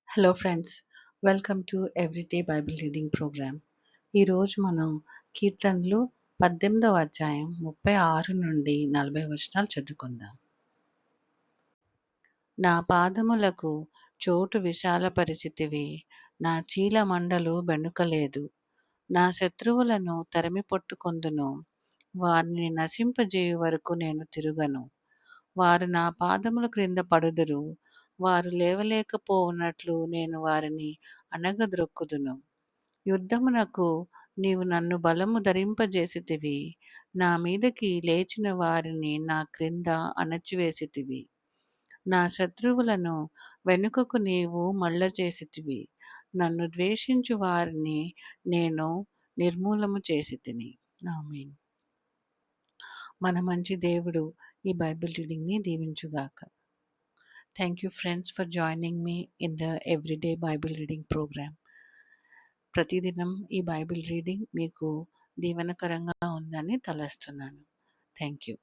Hello friends, welcome to everyday Bible reading programme. ఈరోజు మనం కీర్తనలు 18వ అధ్యాయం 36 నుండి 40 వచనాలు చదువుకుందాం. నా పాదములకు చోటు విశాలపరిచితివి, నా చీల మండలు బెణుకలేదు. నా శత్రువులను తరిమి పట్టుకొందును, వారిని నశింపజేయు వరకు నేను తిరుగను. వారు నా పాదముల క్రింద పడుదురు, వారు లేవలేకపోవునట్లు నేను వారిని అణగద్రొక్కుదును. యుద్ధమునకు నీవు నన్ను బలము ధరింపజేసితివి, నా మీదకి లేచిన వారిని నా క్రింద అణచివేసితివి. నా శత్రువులను వెనుకకు నీవు మళ్ళచేసితివి, నన్ను ద్వేషించు వారిని నేను నిర్మూలము చేసితిని. ఆమేన్. మన మంచి దేవుడు ఈ బైబిల్ రీడింగ్ని దీవించుగాక. Thank you friends for joining me in the everyday Bible reading programme. ప్రతిదినం ఈ బైబిల్ రీడింగ్ మీకు దీవెనకరంగా ఉందని తలస్తున్నాను. Thank you.